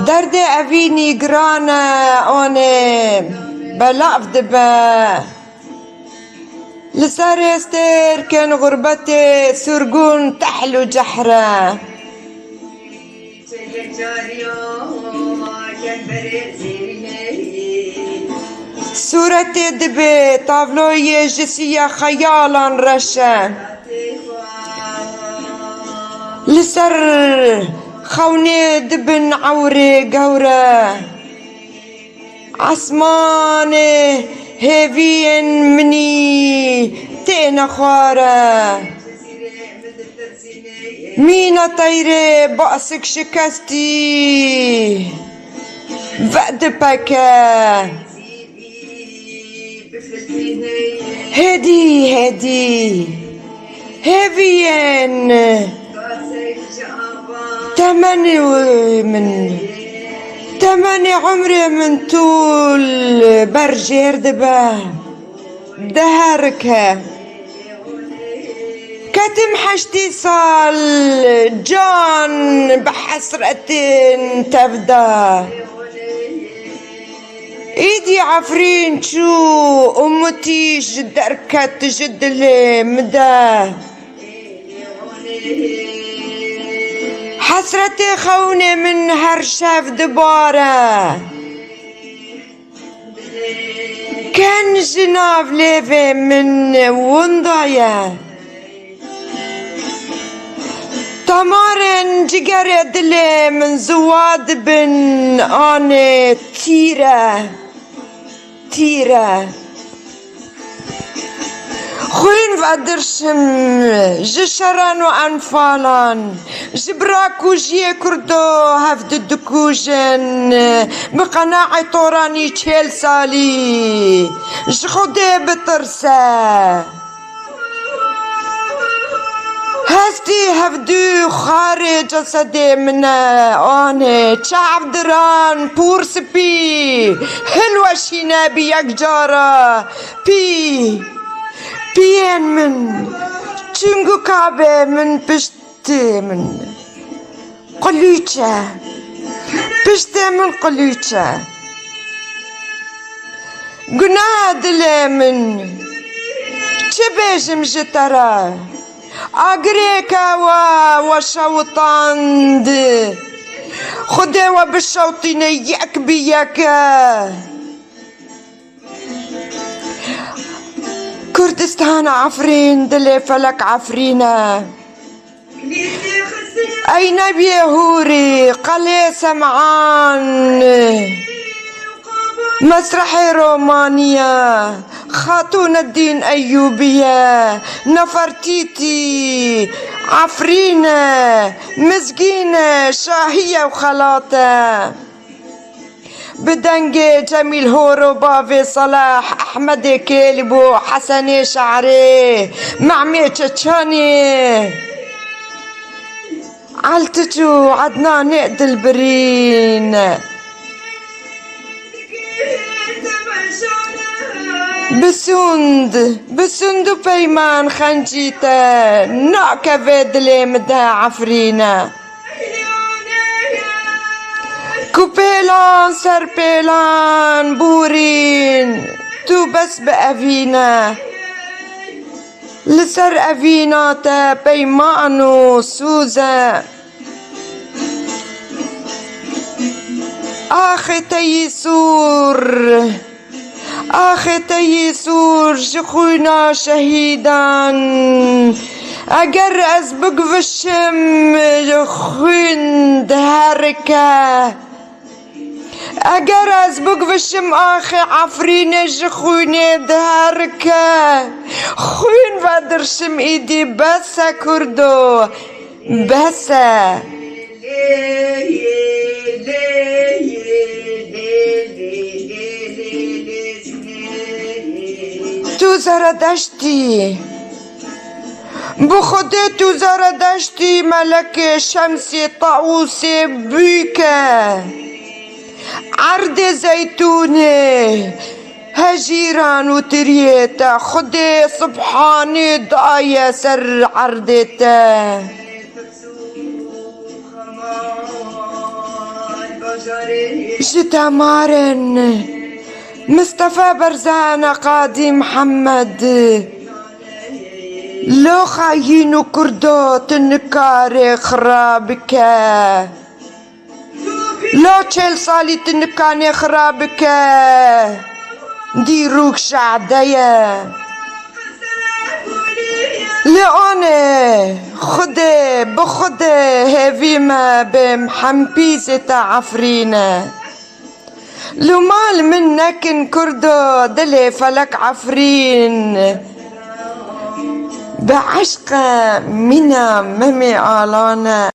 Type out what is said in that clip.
درد اوینی گرانه آنه بلاف دبه لسر استر کن غربت سرگون تحلو جحره صورت دبه تابلوی جسیه خیالان رشه لسر خونه دبن عوره قوره عسمان هيفين مني تينا خواره مينا طيري بأسك شكستي بعد بكا هدي هيفين تمني عمري من طول برجير دبا دهرك كتم حشتي صال جان بحسرة تبدا ايدي عفرين شو امتي جد اركت جد لي مدى حسرتي خوني من هرشاف دبارة كان جناب ليفي من ونضايا تمارن جگر دلي من زواد بن آن تيرة خوين فادرشم جشران وانفالان جبراكو جيه كردو هفد الدكوجن بقناعي طوراني تشيل سالي جخودي بترسا هستي هفدو خارج جسدي من آنه شعب دران پورس بي هلوة شينا بيك جارة بيين من چنگو كعبه من پشته من قلوچه پشته من قلوچه گناه دل من چه بیشم جتره اگریکا و شوطاند خده و بشوطین یک بیکه كردستان عفرين دلي فلك عفرينة أي نبي هوري قلي سمعان مسرحي رومانيا خاتون الدين أيوبية نفرتيتي عفرينة مسكينة شاهية وخلاطة بدنجي جميل هورو بافي صلاح احمد كيلبو حسني شعري معمي تشاني علتجو عدنان نقدل برين بسند بيمان خنجيتا ناكا فيدلي مدا عفرينا كوبيلان سربيلان بورين تو بس بأفينا لسر أفينا تا بيمانو سوزا آخي تيسور جخونا شهيدان اگر از بگوشم خوین دهرکه اگر از بگوشم آخی عفرین جخوینه دهرکه خوین و درشم ایدی بسه کردو بسه تو زردشتی بخده تو زردشتی ملک شمسی طاووسی بیکه عرض زيتونة هجيران وتريتا خدي صبحاني ضايا سر عرضتا جتا مارن مصطفى برزانة قاضي محمد لو خاينو كردو تنكاري خرابك لو چل سالي تنكاني خرابك ديروك شعدية لأني خده بخده هفيمة بمحمبيزة عفرينة لو مال منك كردو دلي فلك عفرين بعشق منا ممي آلانا